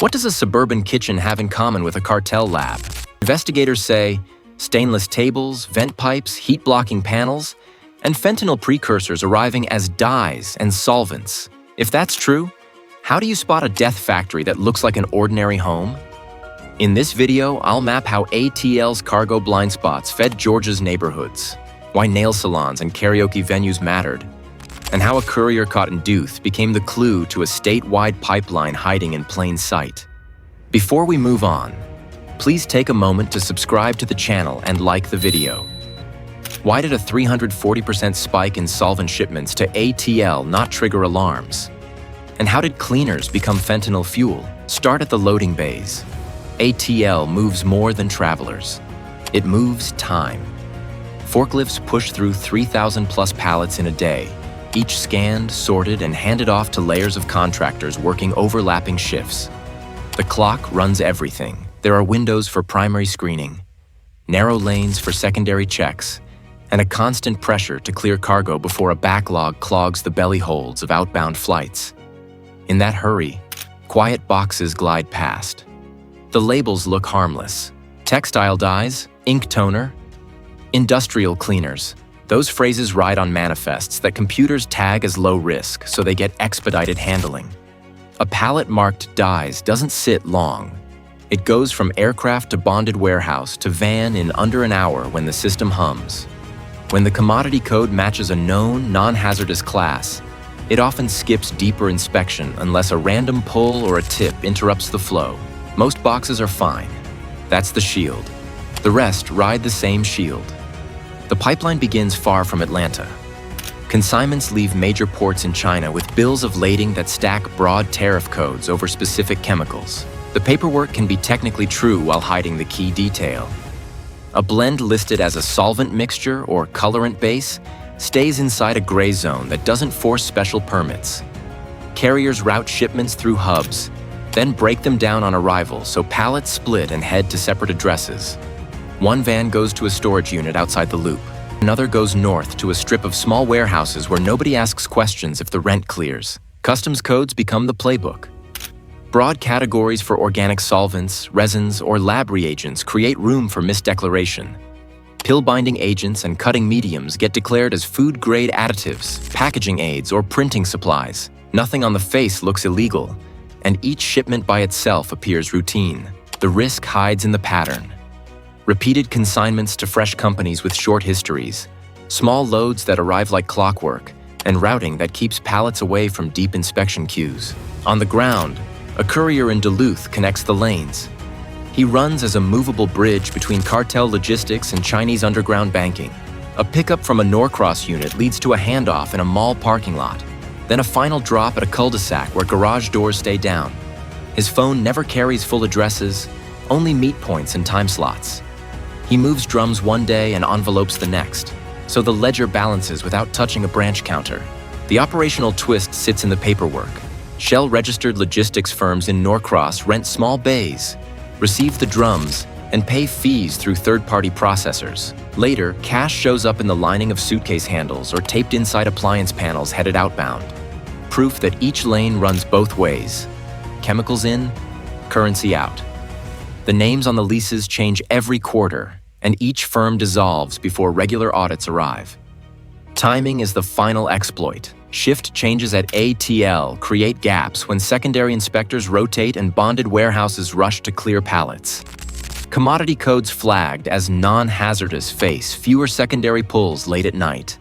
What does a suburban kitchen have in common with a cartel lab? Investigators say stainless tables, vent pipes, heat-blocking panels, and fentanyl precursors arriving as dyes and solvents. If that's true, how do you spot a death factory that looks like an ordinary home? In this video, I'll map how ATL's cargo blind spots fed Georgia's neighborhoods, why nail salons and karaoke venues mattered, and how a courier caught in Duluth became the clue to a statewide pipeline hiding in plain sight. Before we move on, please take a moment to subscribe to the channel and like the video. Why did a 340% spike in solvent shipments to ATL not trigger alarms? And how did cleaners become fentanyl fuel? Start at the loading bays. ATL moves more than travelers. It moves time. Forklifts push through 3,000 plus pallets in a day, each scanned, sorted, and handed off to layers of contractors working overlapping shifts. The clock runs everything. There are windows for primary screening, narrow lanes for secondary checks, and a constant pressure to clear cargo before a backlog clogs the belly holds of outbound flights. In that hurry, quiet boxes glide past. The labels look harmless. Textile dyes, ink toner, industrial cleaners. Those phrases ride on manifests that computers tag as low risk, so they get expedited handling. A pallet marked dyes doesn't sit long. It goes from aircraft to bonded warehouse to van in under an hour when the system hums. When the commodity code matches a known, non-hazardous class, it often skips deeper inspection unless a random pull or a tip interrupts the flow. Most boxes are fine. That's the shield. The rest ride the same shield. The pipeline begins far from Atlanta. Consignments leave major ports in China with bills of lading that stack broad tariff codes over specific chemicals. The paperwork can be technically true while hiding the key detail. A blend listed as a solvent mixture or colorant base stays inside a gray zone that doesn't force special permits. Carriers route shipments through hubs, then break them down on arrival so pallets split and head to separate addresses. One van goes to a storage unit outside the loop. Another goes north to a strip of small warehouses where nobody asks questions if the rent clears. Customs codes become the playbook. Broad categories for organic solvents, resins, or lab reagents create room for misdeclaration. Pill-binding agents and cutting mediums get declared as food-grade additives, packaging aids, or printing supplies. Nothing on the face looks illegal, and each shipment by itself appears routine. The risk hides in the pattern. Repeated consignments to fresh companies with short histories, small loads that arrive like clockwork, and routing that keeps pallets away from deep inspection queues. On the ground, a courier in Duluth connects the lanes. He runs as a movable bridge between cartel logistics and Chinese underground banking. A pickup from a Norcross unit leads to a handoff in a mall parking lot, then a final drop at a cul-de-sac where garage doors stay down. His phone never carries full addresses, only meet points and time slots. He moves drums one day and envelopes the next, so the ledger balances without touching a branch counter. The operational twist sits in the paperwork. Shell-registered logistics firms in Norcross rent small bays, receive the drums, and pay fees through third-party processors. Later, cash shows up in the lining of suitcase handles or taped inside appliance panels headed outbound. Proof that each lane runs both ways. Chemicals in, currency out. The names on the leases change every quarter, and each firm dissolves before regular audits arrive. Timing is the final exploit. Shift changes at ATL create gaps when secondary inspectors rotate and bonded warehouses rush to clear pallets. Commodity codes flagged as non-hazardous face fewer secondary pulls late at night.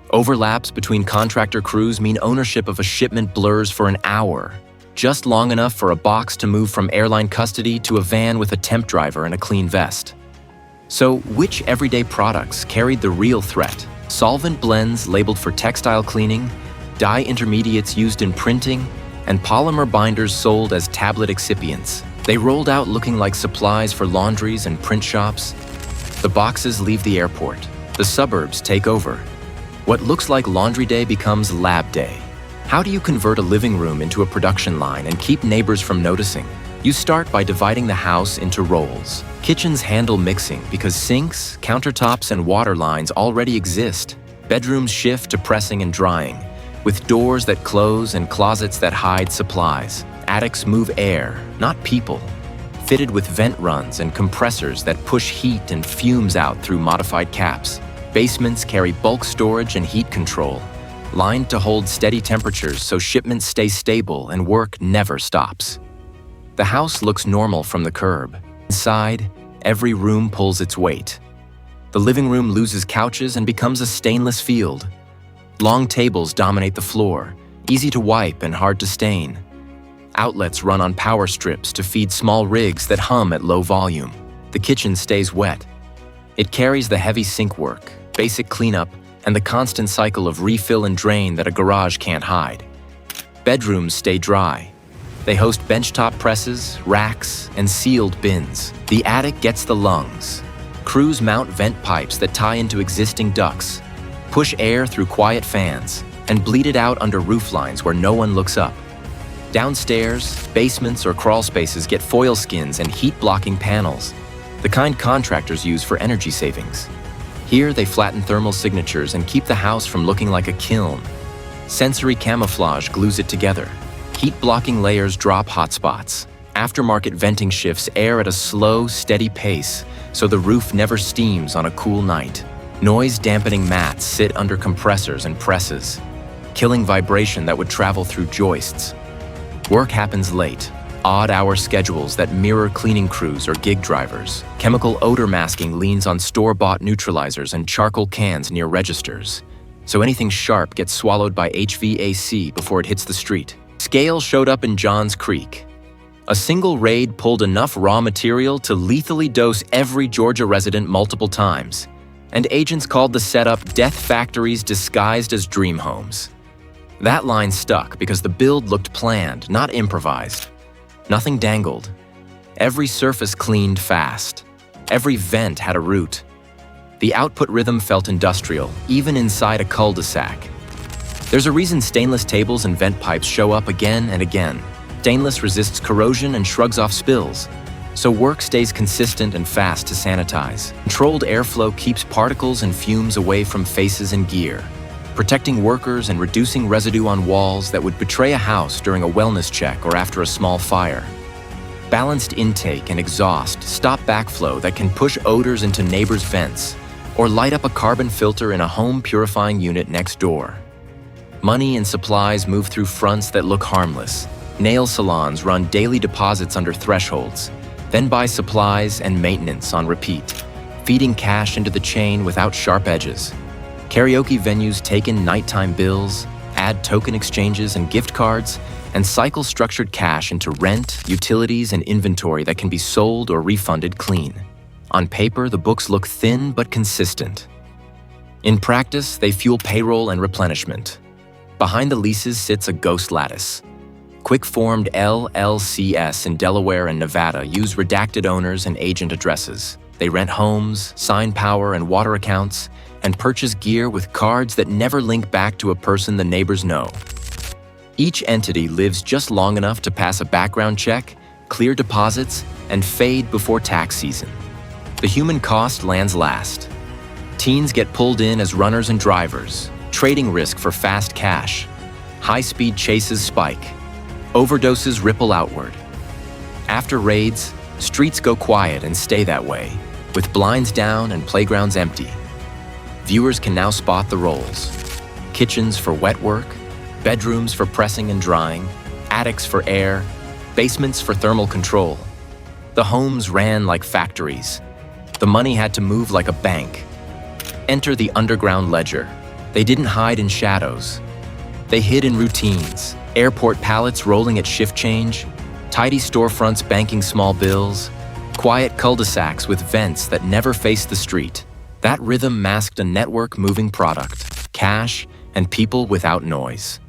Overlaps between contractor crews mean ownership of a shipment blurs for an hour, just long enough for a box to move from airline custody to a van with a temp driver and a clean vest. So, which everyday products carried the real threat? Solvent blends labeled for textile cleaning, dye intermediates used in printing, and polymer binders sold as tablet excipients. They rolled out looking like supplies for laundries and print shops. The boxes leave the airport. The suburbs take over. What looks like laundry day becomes lab day. How do you convert a living room into a production line and keep neighbors from noticing? You start by dividing the house into roles. Kitchens handle mixing because sinks, countertops, and water lines already exist. Bedrooms shift to pressing and drying, with doors that close and closets that hide supplies. Attics move air, not people, fitted with vent runs and compressors that push heat and fumes out through modified caps. Basements carry bulk storage and heat control, lined to hold steady temperatures so shipments stay stable and work never stops. The house looks normal from the curb. Inside, every room pulls its weight. The living room loses couches and becomes a stainless field. Long tables dominate the floor, easy to wipe and hard to stain. Outlets run on power strips to feed small rigs that hum at low volume. The kitchen stays wet. It carries the heavy sink work, basic cleanup, and the constant cycle of refill and drain that a garage can't hide. Bedrooms stay dry. They host benchtop presses, racks, and sealed bins. The attic gets the lungs. Crews mount vent pipes that tie into existing ducts, push air through quiet fans, and bleed it out under roof lines where no one looks up. Downstairs, basements or crawl spaces get foil skins and heat-blocking panels, the kind contractors use for energy savings. Here, they flatten thermal signatures and keep the house from looking like a kiln. Sensory camouflage glues it together. Heat-blocking layers drop hotspots. Aftermarket venting shifts air at a slow, steady pace, so the roof never steams on a cool night. Noise-dampening mats sit under compressors and presses, killing vibration that would travel through joists. Work happens late. Odd-hour schedules that mirror cleaning crews or gig drivers. Chemical odor masking leans on store-bought neutralizers and charcoal cans near registers, so anything sharp gets swallowed by HVAC before it hits the street. Scale showed up in Johns Creek. A single raid pulled enough raw material to lethally dose every Georgia resident multiple times, and agents called the setup death factories disguised as dream homes. That line stuck because the build looked planned, not improvised. Nothing dangled. Every surface cleaned fast. Every vent had a route. The output rhythm felt industrial, even inside a cul-de-sac. There's a reason stainless tables and vent pipes show up again and again. Stainless resists corrosion and shrugs off spills, so work stays consistent and fast to sanitize. Controlled airflow keeps particles and fumes away from faces and gear, protecting workers and reducing residue on walls that would betray a house during a wellness check or after a small fire. Balanced intake and exhaust stop backflow that can push odors into neighbors' vents or light up a carbon filter in a home purifying unit next door. Money and supplies move through fronts that look harmless. Nail salons run daily deposits under thresholds, then buy supplies and maintenance on repeat, feeding cash into the chain without sharp edges. Karaoke venues take in nighttime bills, add token exchanges and gift cards, and cycle structured cash into rent, utilities, and inventory that can be sold or refunded clean. On paper, the books look thin but consistent. In practice, they fuel payroll and replenishment. Behind the leases sits a ghost lattice. Quick-formed LLCs in Delaware and Nevada use redacted owners and agent addresses. They rent homes, sign power and water accounts, and purchase gear with cards that never link back to a person the neighbors know. Each entity lives just long enough to pass a background check, clear deposits, and fade before tax season. The human cost lands last. Teens get pulled in as runners and drivers, trading risk for fast cash. High-speed chases spike. Overdoses ripple outward. After raids, streets go quiet and stay that way, with blinds down and playgrounds empty. Viewers can now spot the roles. Kitchens for wet work, bedrooms for pressing and drying, attics for air, basements for thermal control. The homes ran like factories. The money had to move like a bank. Enter the underground ledger. They didn't hide in shadows. They hid in routines. Airport pallets rolling at shift change, tidy storefronts banking small bills, quiet cul-de-sacs with vents that never face the street. That rhythm masked a network moving product, cash, and people without noise.